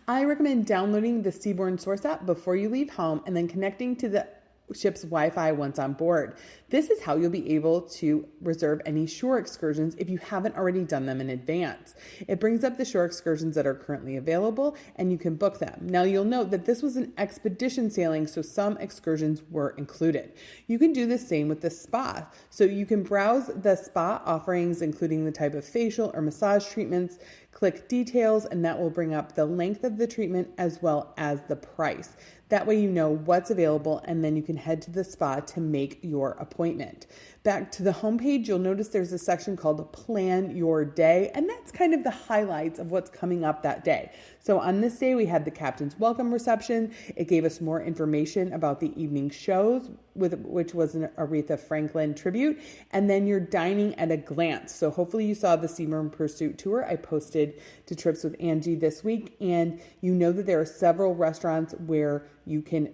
I recommend downloading the Seabourn Source App before you leave home and then connecting to the ship's Wi-Fi once on board. This is how you'll be able to reserve any shore excursions if you haven't already done them in advance. It brings up the shore excursions that are currently available and you can book them. Now you'll note that this was an expedition sailing, so some excursions were included. You can do the same with the spa. So you can browse the spa offerings, including the type of facial or massage treatments, click details, and that will bring up the length of the treatment as well as the price. That way you know what's available, and then you can head to the spa to make your appointment. Back to the homepage, you'll notice there's a section called Plan Your Day, and that's kind of the highlights of what's coming up that day. So on this day, we had the captain's welcome reception. It gave us more information about the evening shows, which was an Aretha Franklin tribute, and then you're dining at a glance. So hopefully you saw the Seabourn Pursuit tour I posted to Trips with Angie this week, and you know that there are several restaurants where you can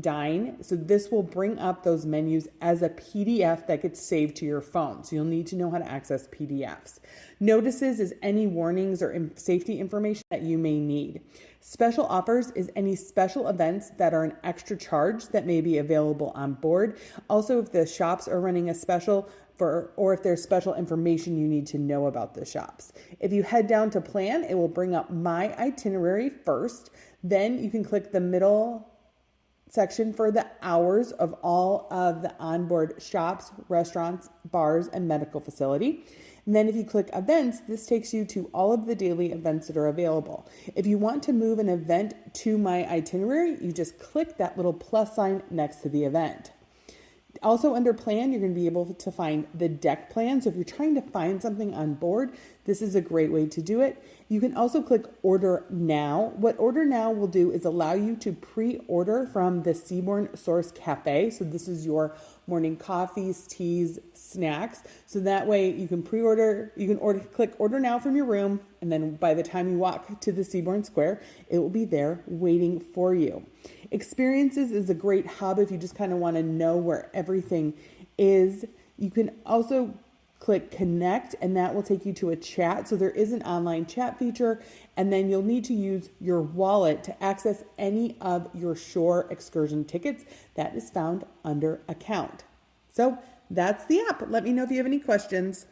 dine. So this will bring up those menus as a PDF that gets saved to your phone. So you'll need to know how to access PDFs. Notices is any warnings or safety information that you may need. Special offers is any special events that are an extra charge that may be available on board. Also, if the shops are running a special or if there's special information you need to know about the shops. If you head down to plan, it will bring up My Itinerary first. Then you can click the middle section for the hours of all of the onboard shops, restaurants, bars, and medical facility. And then if you click events, this takes you to all of the daily events that are available. If you want to move an event to My Itinerary, you just click that little plus sign next to the event. Also under plan, you're going to be able to find the deck plan. So if you're trying to find something on board, this is a great way to do it. You can also click Order Now. What Order Now will do is allow you to pre-order from the Seabourn Source Cafe. So this is your morning coffees, teas, snacks. So that way you can pre-order, click Order Now from your room, and then by the time you walk to the Seabourn Square, it will be there waiting for you. Experiences is a great hub if you just kind of want to know where everything is. You can also click Connect, and that will take you to a chat. So there is an online chat feature, and then you'll need to use your wallet to access any of your shore excursion tickets. That is found under Account. So that's the app. Let me know if you have any questions.